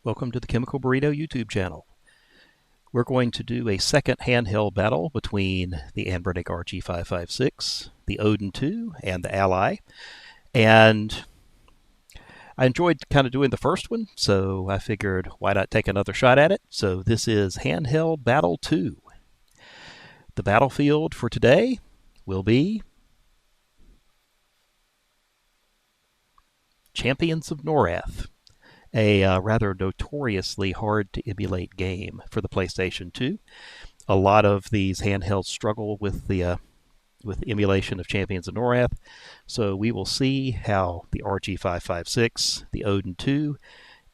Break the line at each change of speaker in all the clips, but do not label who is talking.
Welcome to the Chemical Burrito YouTube channel. We're going to do a second handheld battle between the Anbernic RG556, the Odin2, and the Ally. And I enjoyed kind of doing the first one, so I figured why not take another shot at it. So this is Handheld Battle II. The battlefield for today will be Champions of Norrath, a rather notoriously hard to emulate game for the PlayStation 2. A lot of these handhelds struggle with the emulation of Champions of Norrath, so we will see how the RG556, the Odin 2,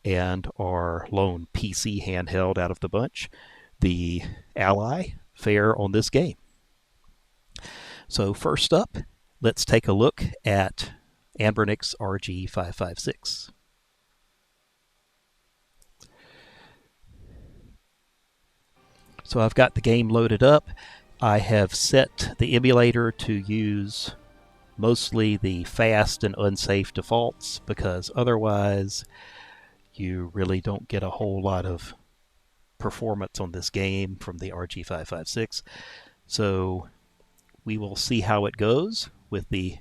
and our lone PC handheld out of the bunch, the Ally, fare on this game. So first up, let's take a look at Anbernic's RG556. So I've got the game loaded up. I have set the emulator to use mostly the fast and unsafe defaults because otherwise you really don't get a whole lot of performance on this game from the RG556. So we will see how it goes with the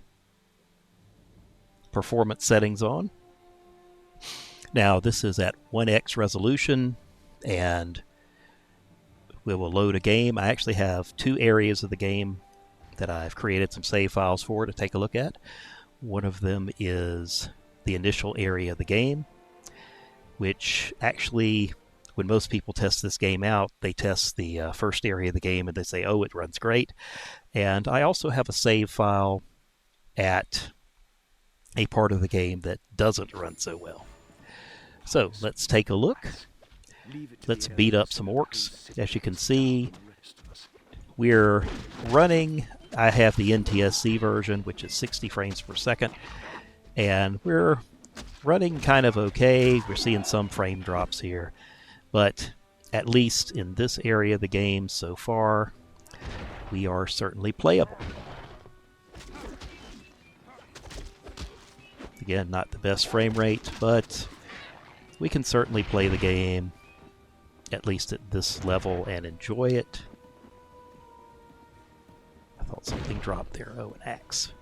performance settings on. Now this is at 1x resolution and we will load a game. I actually have two areas of the game that I've created some save files for to take a look at. One of them is the initial area of the game, which actually, when most people test this game out, they test the first area of the game and they say, oh, it runs great. And I also have a save file at a part of the game that doesn't run so well. So let's take a look. Let's beat up some orcs. As you can see, we're running, I have the NTSC version, which is 60 frames per second, and we're running kind of okay. We're seeing some frame drops here, but at least in this area of the game so far, we are certainly playable. Again, not the best frame rate, but we can certainly play the game at least at this level and enjoy it. I thought something dropped there. Oh, an axe.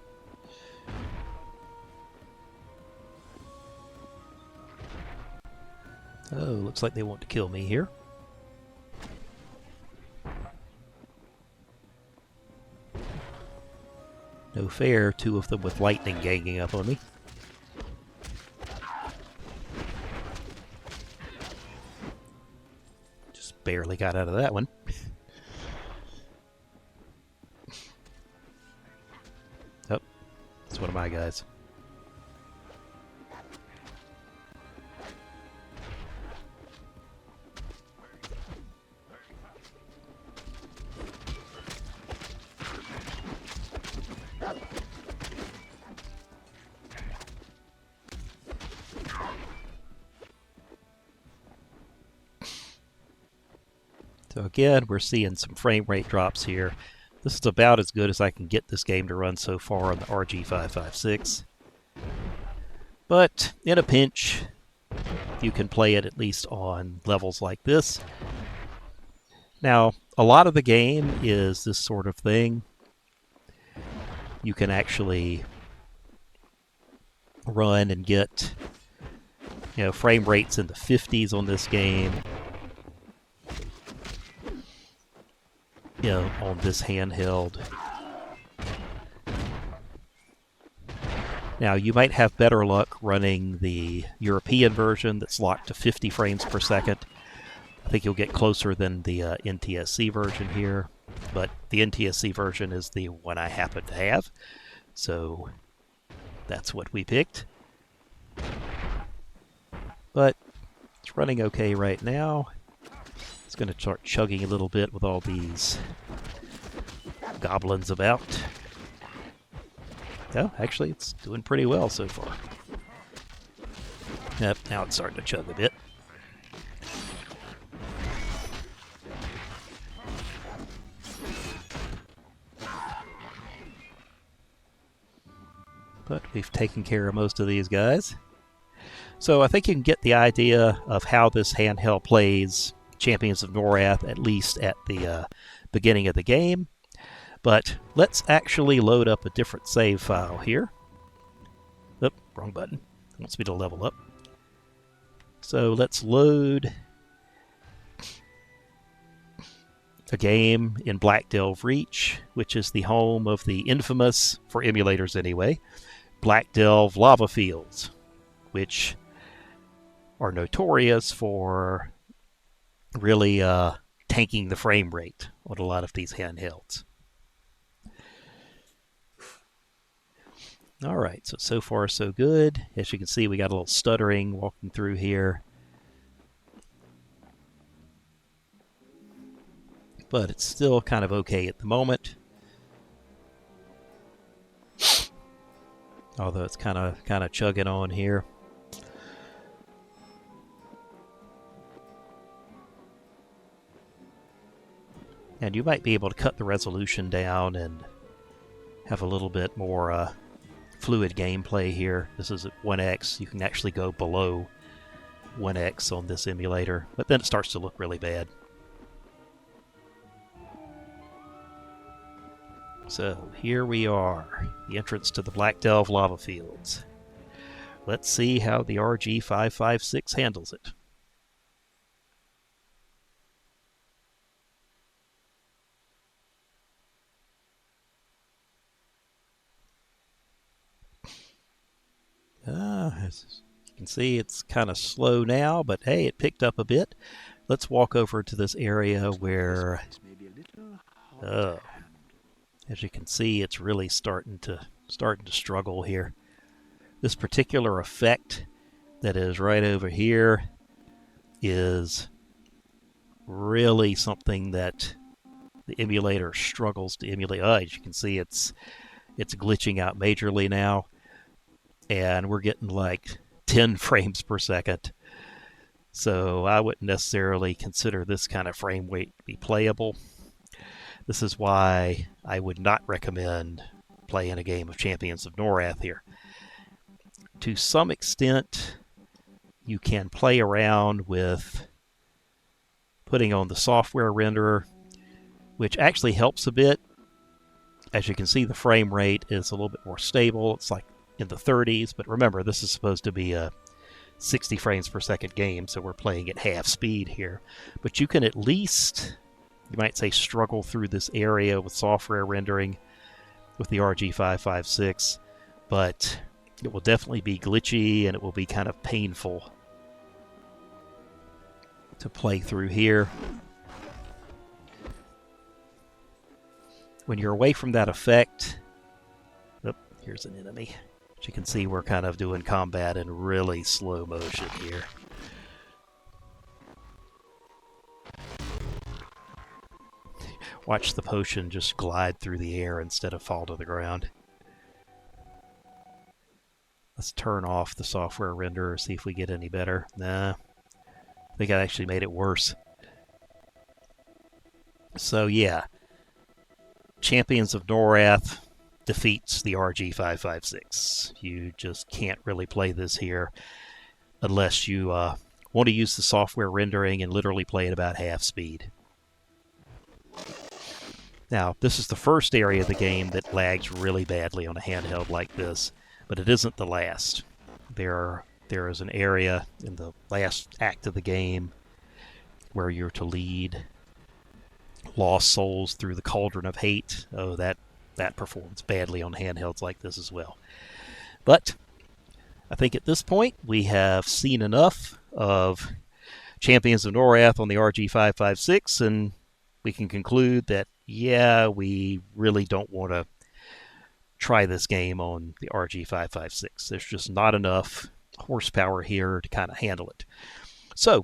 Oh, looks like they want to kill me here. No fair, two of them with lightning ganging up on me. Barely got out of that one. Oh, it's one of my guys. So again, we're seeing some frame rate drops here. This is about as good as I can get this game to run so far on the RG556. But in a pinch, you can play it at least on levels like this. Now, a lot of the game is this sort of thing. You can actually run and get, frame rates in the 50s on this game. On this handheld. Now, you might have better luck running the European version that's locked to 50 frames per second. I think you'll get closer than the NTSC version here, but the NTSC version is the one I happen to have, so that's what we picked. But it's running okay right now. It's going to start chugging a little bit with all these goblins about. Oh, actually, it's doing pretty well so far. Yep, now it's starting to chug a bit. But we've taken care of most of these guys. So I think you can get the idea of how this handheld plays Champions of Norrath, at least at the beginning of the game. But let's actually load up a different save file here. Oop, wrong button. It wants me to level up. So let's load a game in Black Delve Reach, which is the home of the infamous, for emulators anyway, Black Delve lava fields, which are notorious for really tanking the frame rate on a lot of these handhelds. All right, so far so good. As you can see, we got a little stuttering walking through here. But it's still kind of okay at the moment. Although it's kind of chugging on here. And you might be able to cut the resolution down and have a little bit more fluid gameplay here. This is at 1x. You can actually go below 1x on this emulator, but then it starts to look really bad. So here we are, the entrance to the Black Delve lava fields. Let's see how the RG556 handles it. As you can see, it's kind of slow now, but hey, it picked up a bit. Let's walk over to this area where, as you can see, it's really starting to struggle here. This particular effect that is right over here is really something that the emulator struggles to emulate. As you can see, it's glitching out majorly now. And we're getting like 10 frames per second. So I wouldn't necessarily consider this kind of frame rate to be playable. This is why I would not recommend playing a game of Champions of Norrath here. To some extent, you can play around with putting on the software renderer, which actually helps a bit. As you can see, the frame rate is a little bit more stable. It's like in the 30s, but remember, this is supposed to be a 60 frames per second game, so we're playing at half speed here. But you can at least, you might say, struggle through this area with software rendering with the RG556, but it will definitely be glitchy and it will be kind of painful to play through here. When you're away from that effect, here's an enemy. As you can see, we're kind of doing combat in really slow motion here. Watch the potion just glide through the air instead of fall to the ground. Let's turn off the software renderer, see if we get any better. Nah, I think I actually made it worse. So yeah, Champions of Norrath defeats the RG556. You just can't really play this here unless you want to use the software rendering and literally play at about half speed. Now, this is the first area of the game that lags really badly on a handheld like this, but it isn't the last. There is an area in the last act of the game where you're to lead lost souls through the cauldron of hate. Oh, that performs badly on handhelds like this as well. But I think at this point we have seen enough of Champions of Norrath on the RG556, and we can conclude that, yeah, we really don't want to try this game on the RG556. There's just not enough horsepower here to kind of handle it. So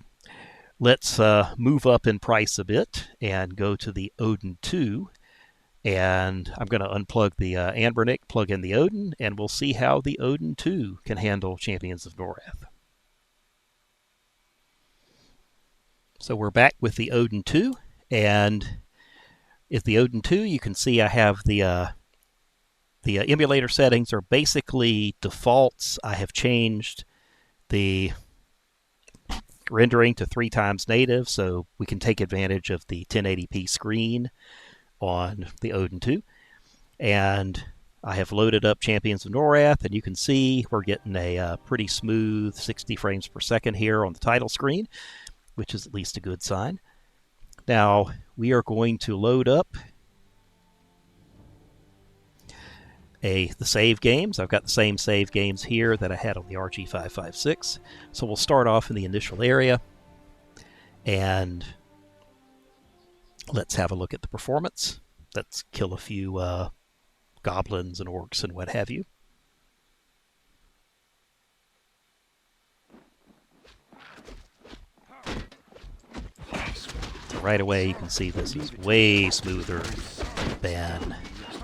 let's move up in price a bit and go to the Odin2. And I'm going to unplug the Anbernic, plug in the Odin, and we'll see how the Odin2 can handle Champions of Norrath. So we're back with the Odin2, and with the Odin2, you can see I have the emulator settings are basically defaults. I have changed the rendering to 3 times native, so we can take advantage of the 1080p screen on the Odin 2. And I have loaded up Champions of Norrath, and you can see we're getting a pretty smooth 60 frames per second here on the title screen, which is at least a good sign. Now, we are going to load up the save games. I've got the same save games here that I had on the RG556. So we'll start off in the initial area, and let's have a look at the performance. Let's kill a few goblins and orcs and what have you. So right away you can see this is way smoother than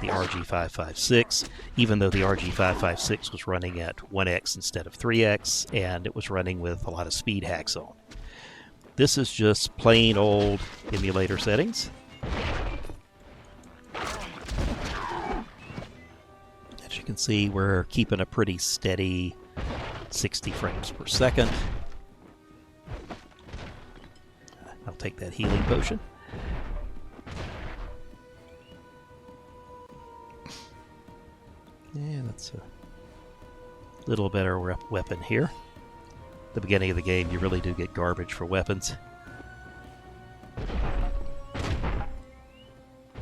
the RG556, even though the RG556 was running at 1x instead of 3x, and it was running with a lot of speed hacks on. This is just plain old emulator settings. As you can see, we're keeping a pretty steady 60 frames per second. I'll take that healing potion. Yeah, that's a little better weapon here. At the beginning of the game, you really do get garbage for weapons.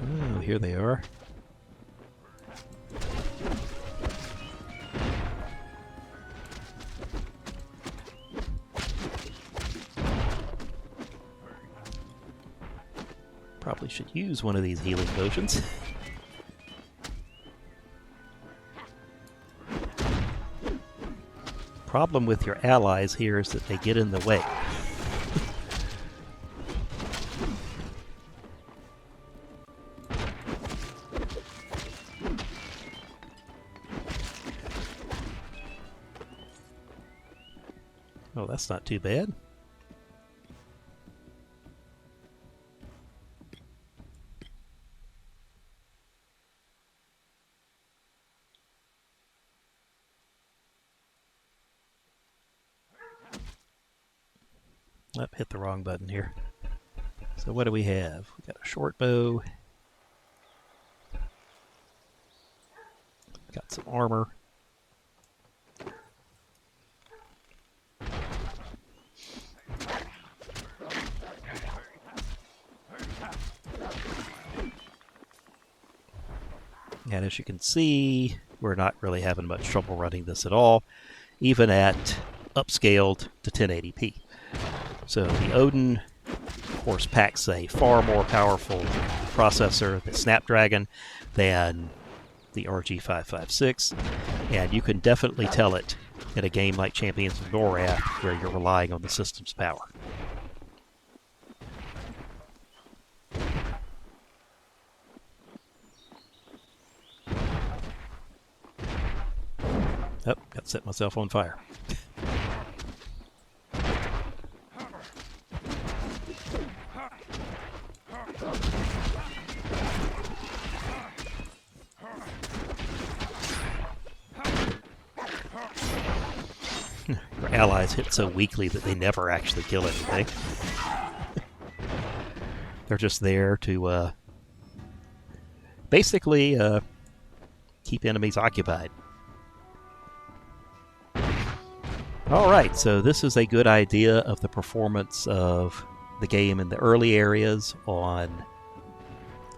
Oh, here they are. Probably should use one of these healing potions. Problem with your allies here is that they get in the way. Oh, that's not too bad. Oh, hit the wrong button here. So what do we have? We got a short bow. Got some armor. And as you can see, we're not really having much trouble running this at all, even at upscaled to 1080p. So the Odin, of course, packs a far more powerful processor, the Snapdragon, than the RG556, and you can definitely tell it in a game like Champions of Norrath, where you're relying on the system's power. Oh, got to set myself on fire. Your allies hit so weakly that they never actually kill anything. They're just there to basically keep enemies occupied. Alright, so this is a good idea of the performance of the game in the early areas on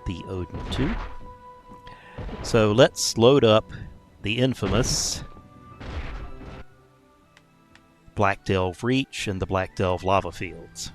the Odin 2. So let's load up the infamous Black Delve Reach and the Black Delve Lava Fields.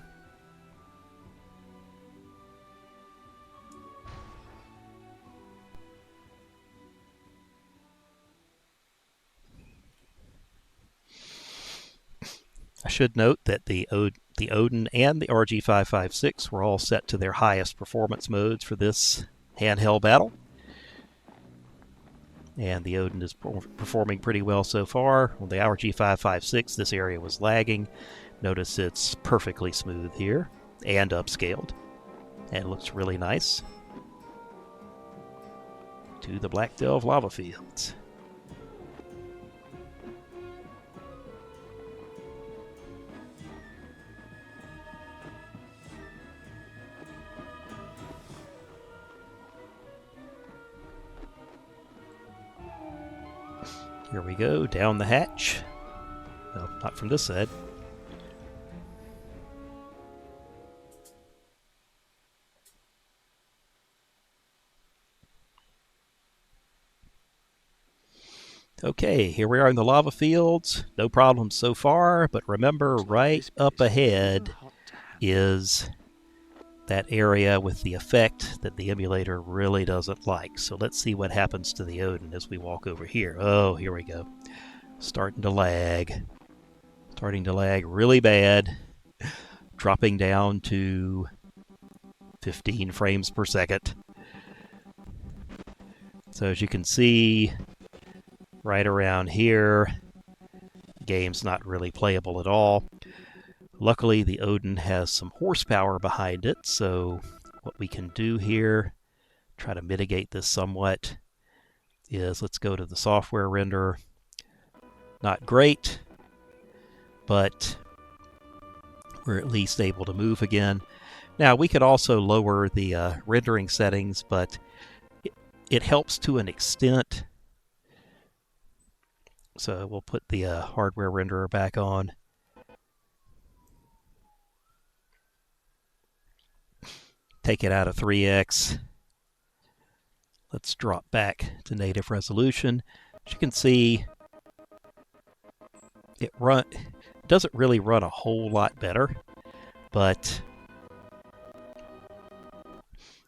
I should note that the Odin and the RG556 were all set to their highest performance modes for this handheld battle. And the Odin is performing pretty well so far. On the RG556, this area was lagging. Notice it's perfectly smooth here and upscaled. And it looks really nice. To the Black Delve Lava Fields. Here we go, down the hatch. No, not from this side. Okay, here we are in the lava fields. No problems so far, but remember, right up ahead is that area with the effect that the emulator really doesn't like. So let's see what happens to the Odin as we walk over here. Oh, here we go. Starting to lag. Starting to lag really bad. Dropping down to 15 frames per second. So as you can see, right around here, the game's not really playable at all. Luckily, the Odin has some horsepower behind it, so what we can do here, try to mitigate this somewhat, is let's go to the software renderer. Not great, but we're at least able to move again. Now, we could also lower the rendering settings, but it helps to an extent. So we'll put the hardware renderer back on. Take it out of 3x. Let's drop back to native resolution. As you can see, it doesn't really run a whole lot better, but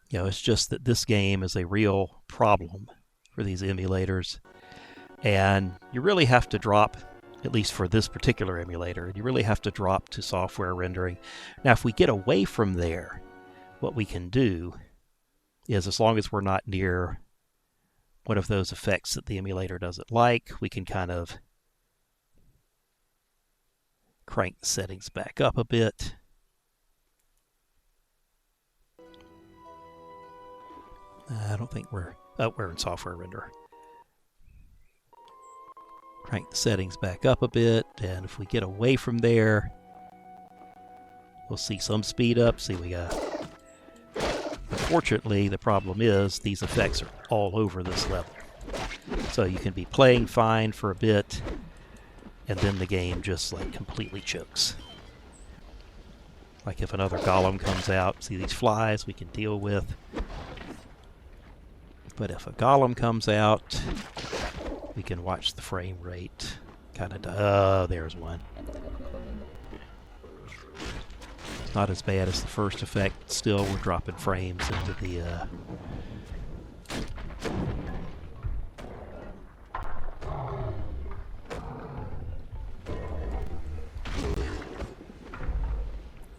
you know, it's just that this game is a real problem for these emulators, and you really have to drop, at least for this particular emulator, you really have to drop to software rendering. Now, if we get away from there, what we can do is, as long as we're not near one of those effects that the emulator doesn't like, we can kind of crank the settings back up a bit. I don't think we're in software renderer. Crank the settings back up a bit, and if we get away from there, we'll see some speed up. See, we got... Unfortunately, the problem is these effects are all over this level. So you can be playing fine for a bit, and then the game just like completely chokes. Like if another golem comes out, see these flies we can deal with. But if a golem comes out, we can watch the frame rate kind of... Oh, there's one. It's not as bad as the first effect. Still, we're dropping frames into the...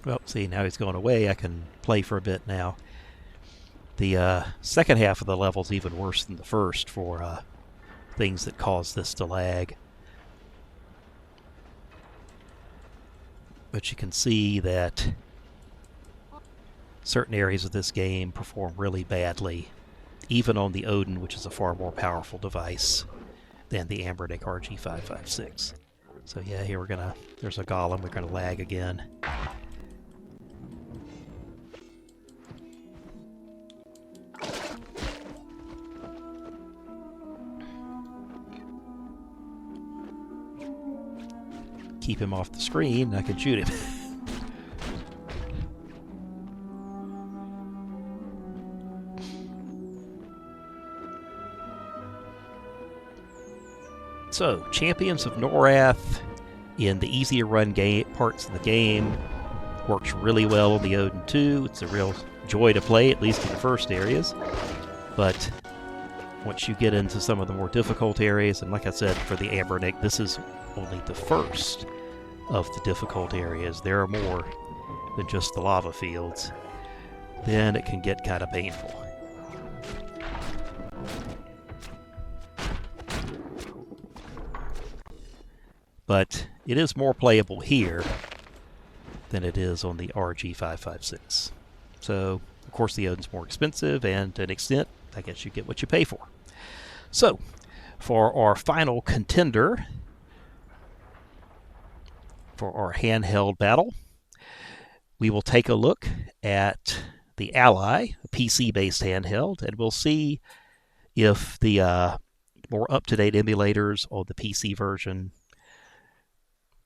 Well, see, now he's going away. I can play for a bit now. The second half of the level is even worse than the first for things that cause this to lag. But you can see that certain areas of this game perform really badly, even on the Odin, which is a far more powerful device than the Anbernic RG556. So yeah, here there's a golem, we're gonna lag again. Keep him off the screen, I can shoot him. So, Champions of Norrath in the easier run parts of the game works really well on the Odin 2. It's a real joy to play, at least in the first areas. But once you get into some of the more difficult areas, and like I said, for the Anbernic, this is only the first of the difficult areas. There are more than just the lava fields. Then it can get kind of painful. But it is more playable here than it is on the RG556. So, of course, the Odin's more expensive, and to an extent, I guess you get what you pay for. So, for our final contender for our handheld battle, we will take a look at the Ally, a PC-based handheld, and we'll see if the more up-to-date emulators on the PC version,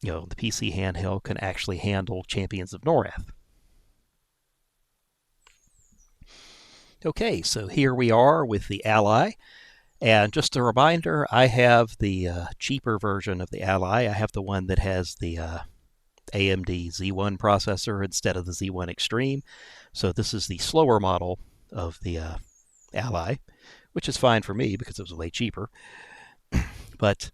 the PC handheld can actually handle Champions of Norrath. Okay, so here we are with the Ally. And just a reminder, I have the cheaper version of the Ally. I have the one that has the AMD Z1 processor instead of the Z1 Extreme. So this is the slower model of the Ally, which is fine for me because it was way cheaper. But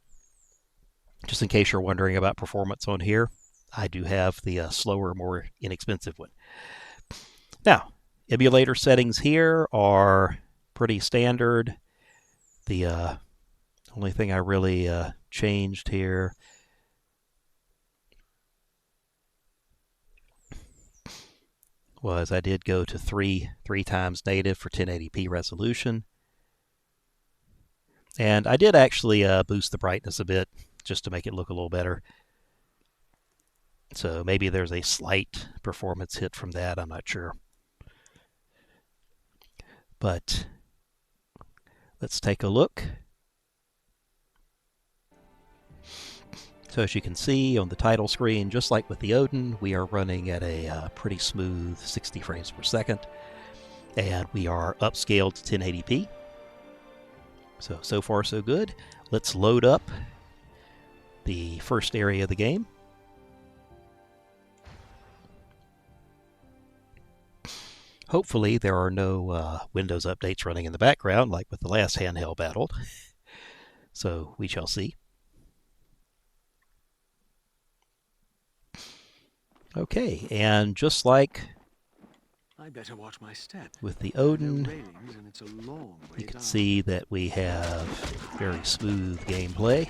just in case you're wondering about performance on here, I do have the slower, more inexpensive one. Now, emulator settings here are pretty standard. The only thing I really changed here was I did go to three times native for 1080p resolution. And I did actually boost the brightness a bit just to make it look a little better. So maybe there's a slight performance hit from that, I'm not sure. But let's take a look. So as you can see on the title screen, just like with the Odin, we are running at a pretty smooth 60 frames per second. And we are upscaled to 1080p. So far so good. Let's load up the first area of the game. Hopefully there are no Windows updates running in the background like with the last Handheld Battle. So we shall see. Okay, and just like
I better watch my step.
with the Odin,
Railings, and it's a long way
you can
down.
see that we have very smooth gameplay.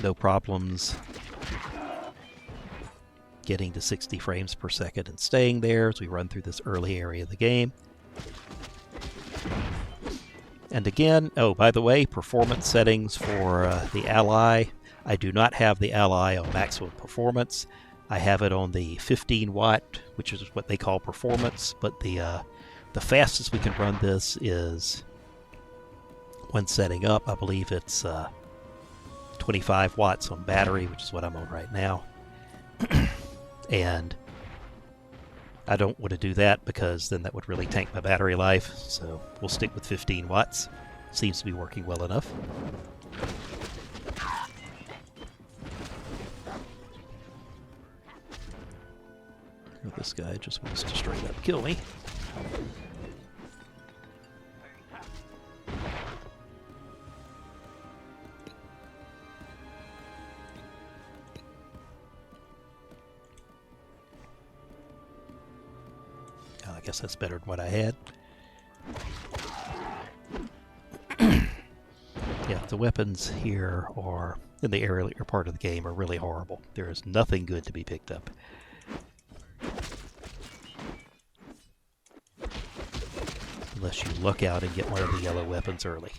No problems getting to 60 frames per second and staying there as we run through this early area of the game. And again, oh, by the way, performance settings for the Ally. I do not have the Ally on maximum performance. I have it on the 15 watt, which is what they call performance, but the fastest we can run this is, when setting up, I believe it's 25 watts on battery, which is what I'm on right now. And I don't want to do that because then that would really tank my battery life, so we'll stick with 15 watts. Seems to be working well enough. This guy just wants to straight up kill me. I guess that's better than what I had. Yeah, the weapons here are, in the earlier part of the game, are really horrible. There is nothing good to be picked up. Unless you luck out and get one of the yellow weapons early.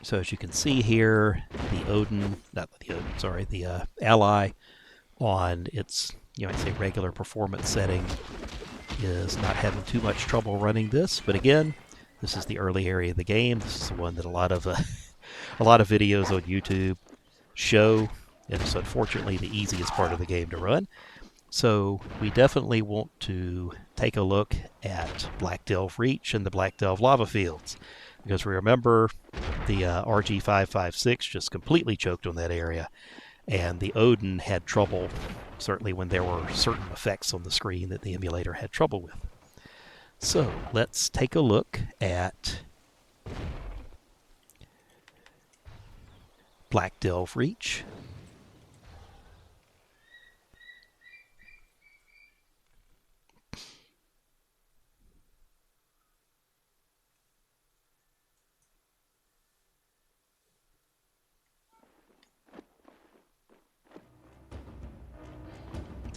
So as you can see here, the Odin, not the Odin, sorry, the Ally on its, I'd say regular performance setting is not having too much trouble running this. But again, this is the early area of the game. This is the one that a lot of videos on YouTube show. And it's unfortunately the easiest part of the game to run. So we definitely want to take a look at Black Delve Reach and the Black Delve Lava Fields. Because we remember the RG556 just completely choked on that area. And the Odin had trouble, certainly when there were certain effects on the screen that the emulator had trouble with. So let's take a look at Black Delve Reach.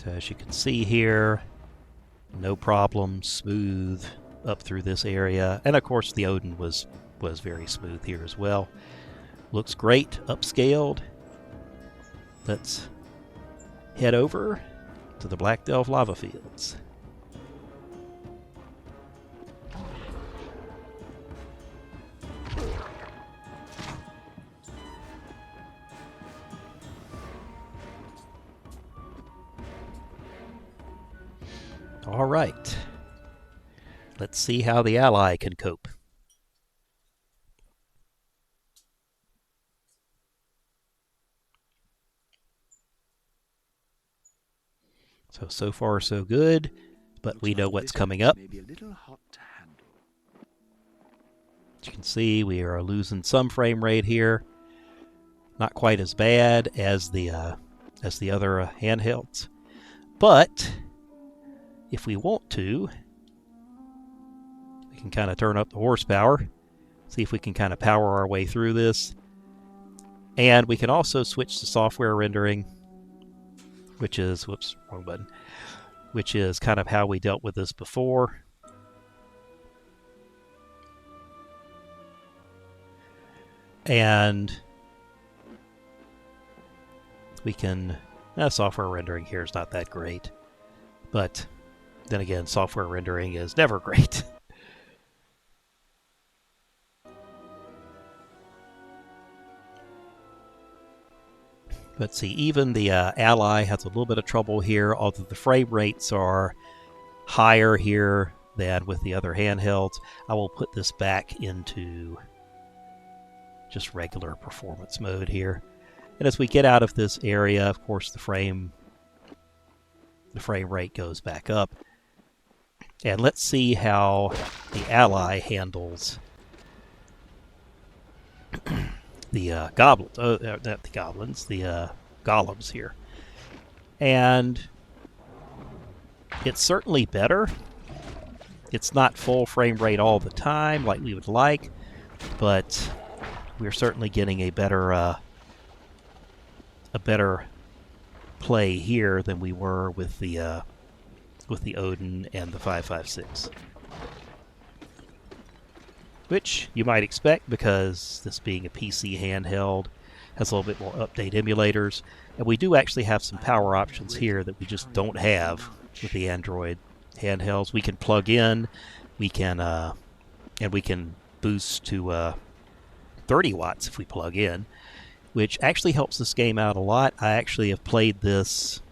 So as you can see here, no problem, smooth up through this area. And of course the Odin was very smooth here as well. Looks great, upscaled. Let's head over to the Black Delve lava fields. All right. Let's see how the Ally can cope. So far so good, but
Looks
we know
like
what's
this
coming
edge
up.
may be a little hot to handle.
As you can see, we are losing some frame rate here. Not quite as bad as the other handhelds, but if we want to, we can kind of turn up the horsepower, see if we can kind of power our way through this. And we can also switch to software rendering, which is, whoops, wrong button, which is kind of how we dealt with this before. And we can, software rendering here is not that great, but then again, software rendering is never great. But see, even the Ally has a little bit of trouble here, although the frame rates are higher here than with the other handhelds. I will put this back into just regular performance mode here. And as we get out of this area, of course, the frame rate goes back up. And let's see how the Ally handles the goblins. Oh, not the goblins, the golems here. And it's certainly better. It's not full frame rate all the time like we would like, but we're certainly getting a better play here than we were with the Odin and the 556. Which you might expect, because this being a PC handheld has a little bit more update emulators, and we do actually have some power options here that we just don't have with the Android handhelds. We can plug in, we can and we can boost to 30 watts if we plug in, which actually helps this game out a lot. I actually have played this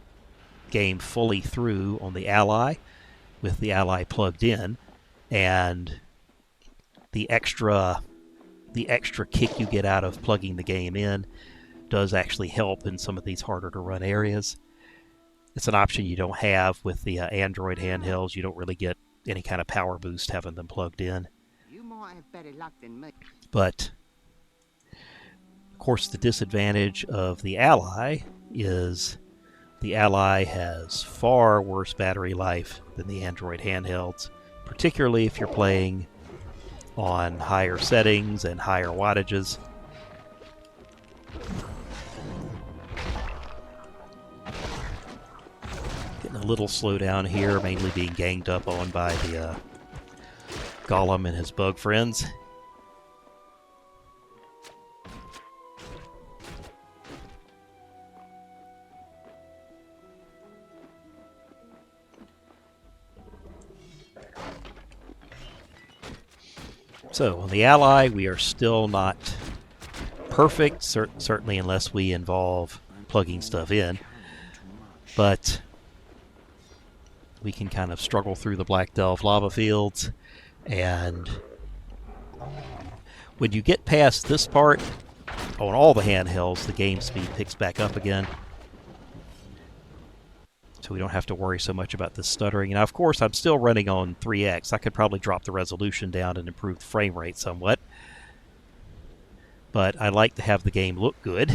game fully through on the Ally with the Ally plugged in, and the extra kick you get out of plugging the game in does actually help in some of these harder to run areas. It's an option you don't have with the Android handhelds. You don't really get any kind of power boost having them plugged in.
You might have better luck than me.
But of course, the disadvantage of the Ally is the Ally has far worse battery life than the Android handhelds, particularly if you're playing on higher settings and higher wattages. Getting a little slow down here, mainly being ganged up on by the Golem and his bug friends. So, on the Ally, we are still not perfect, certainly unless we involve plugging stuff in. But we can kind of struggle through the Black Delve lava fields, and when you get past this part, on all the handhelds, the game speed picks back up again. So we don't have to worry so much about this stuttering. Now, of course, I'm still running on 3x. I could probably drop the resolution down and improve the frame rate somewhat. But I like to have the game look good.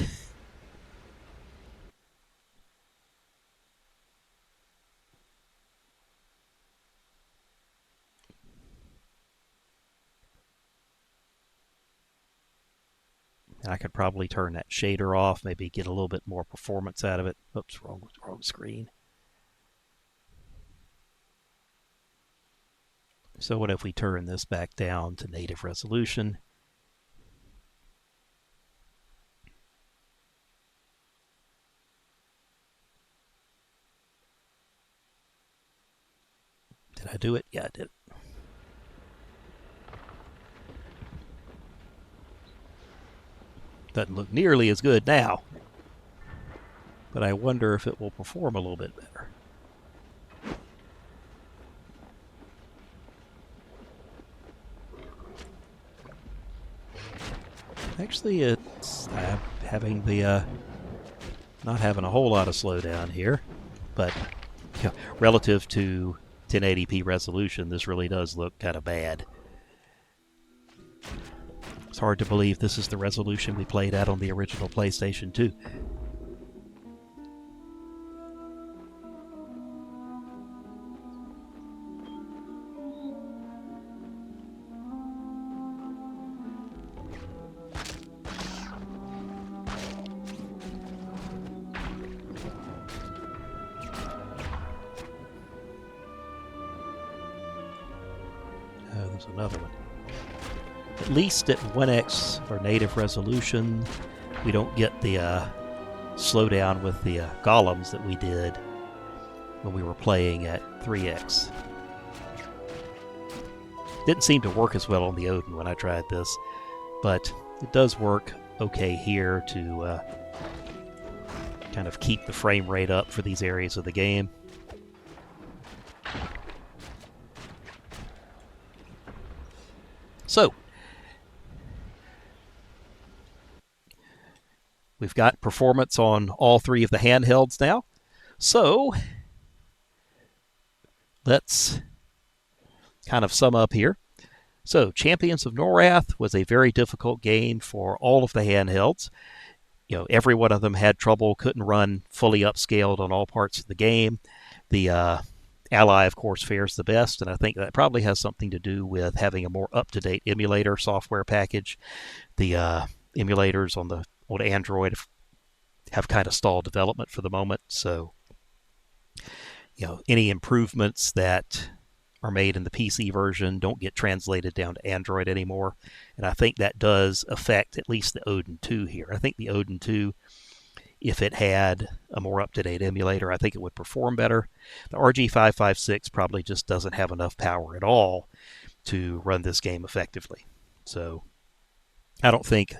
I could probably turn that shader off, maybe get a little bit more performance out of it. Oops, wrong screen. So what if we turn this back down to native resolution? do it? Yeah, I did. Doesn't look nearly as good now, but I wonder if it will perform a little bit better. Actually, it's having the not having a whole lot of slowdown here, but relative to 1080p resolution, this really does look kind of bad. It's hard to believe this is the resolution we played at on the original PlayStation 2. There's another one. At least at 1x or native resolution, we don't get the slowdown with the golems that we did when we were playing at 3x. Didn't seem to work as well on the Odin when I tried this, but it does work okay here to kind of keep the frame rate up for these areas of the game. So, we've got performance on all three of the handhelds now. So, let's kind of sum up here. So, Champions of Norrath was a very difficult game for all of the handhelds. You know, every one of them had trouble, couldn't run fully upscaled on all parts of the game. The Ally, of course, fares the best, and I think that probably has something to do with having a more up-to-date emulator software package. The emulators on Android have kind of stalled development for the moment, so any improvements that are made in the PC version don't get translated down to Android anymore, and I think that does affect at least the Odin2 here. I think the Odin2, if it had a more up-to-date emulator, I think it would perform better. The RG556 probably just doesn't have enough power at all to run this game effectively. So I don't think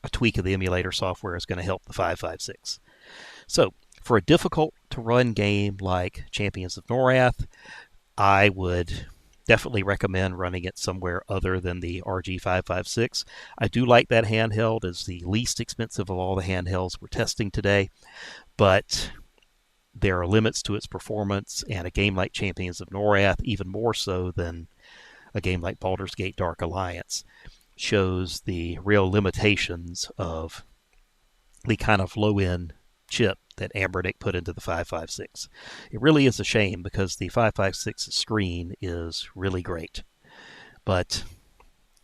a tweak of the emulator software is going to help the 556. So for a difficult-to-run game like Champions of Norrath, I would definitely recommend running it somewhere other than the RG556. I do like that handheld as the least expensive of all the handhelds we're testing today, but there are limits to its performance, and a game like Champions of Norrath, even more so than a game like Baldur's Gate Dark Alliance, shows the real limitations of the kind of low-end chip that Anbernic put into the 556. It really is a shame because the 556 screen is really great, but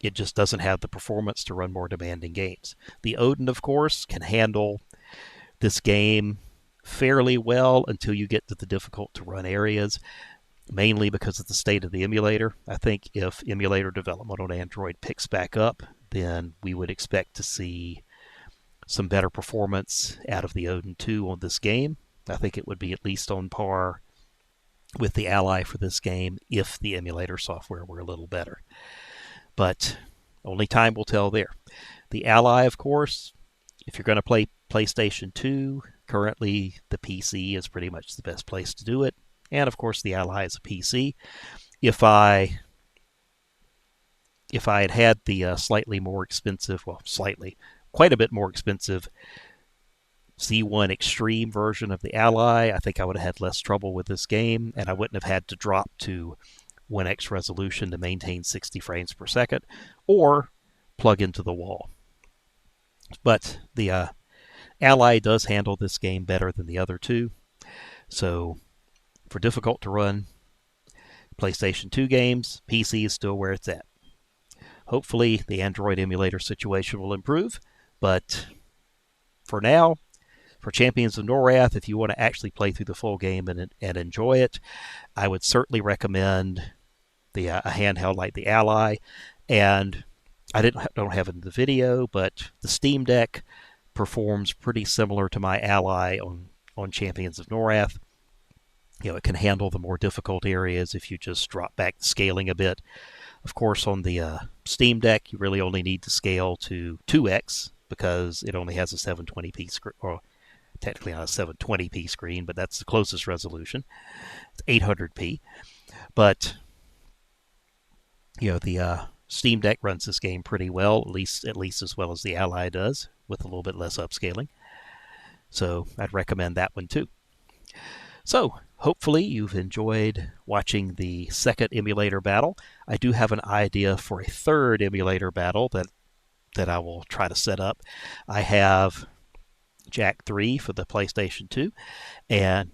it just doesn't have the performance to run more demanding games. The Odin, of course, can handle this game fairly well until you get to the difficult to run areas, mainly because of the state of the emulator. I think if emulator development on Android picks back up, then we would expect to see some better performance out of the Odin 2 on this game. I think it would be at least on par with the Ally for this game if the emulator software were a little better. But only time will tell there. The Ally, of course, if you're going to play PlayStation 2, currently the PC is pretty much the best place to do it. And of course the Ally is a PC. If I had had the slightly more expensive, quite a bit more expensive Z1 Extreme version of the Ally, I think I would have had less trouble with this game, and I wouldn't have had to drop to 1x resolution to maintain 60 frames per second, or plug into the wall. But the Ally does handle this game better than the other two, so for difficult to run PlayStation 2 games, PC is still where it's at. Hopefully the Android emulator situation will improve, but for now, for Champions of Norrath, if you want to actually play through the full game and enjoy it, I would certainly recommend a handheld like the Ally. And I don't have it in the video, but the Steam Deck performs pretty similar to my Ally on Champions of Norrath. it can handle the more difficult areas if you just drop back the scaling a bit. Of course, on the Steam Deck, you really only need to scale to 2x because it only has a 720p screen, or technically not a 720p screen, but that's the closest resolution. It's 800p. But the Steam Deck runs this game pretty well, at least as well as the Ally does, with a little bit less upscaling. So I'd recommend that one too. So hopefully you've enjoyed watching the second emulator battle. I do have an idea for a third emulator battle that I will try to set up. I have Jack 3 for the PlayStation 2, and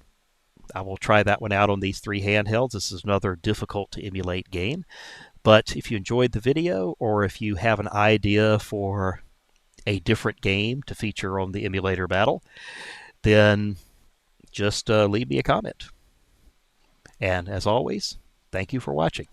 I will try that one out on these 3 handhelds. This is another difficult to emulate game. But if you enjoyed the video, or if you have an idea for a different game to feature on the emulator battle, then just leave me a comment. And as always, thank you for watching.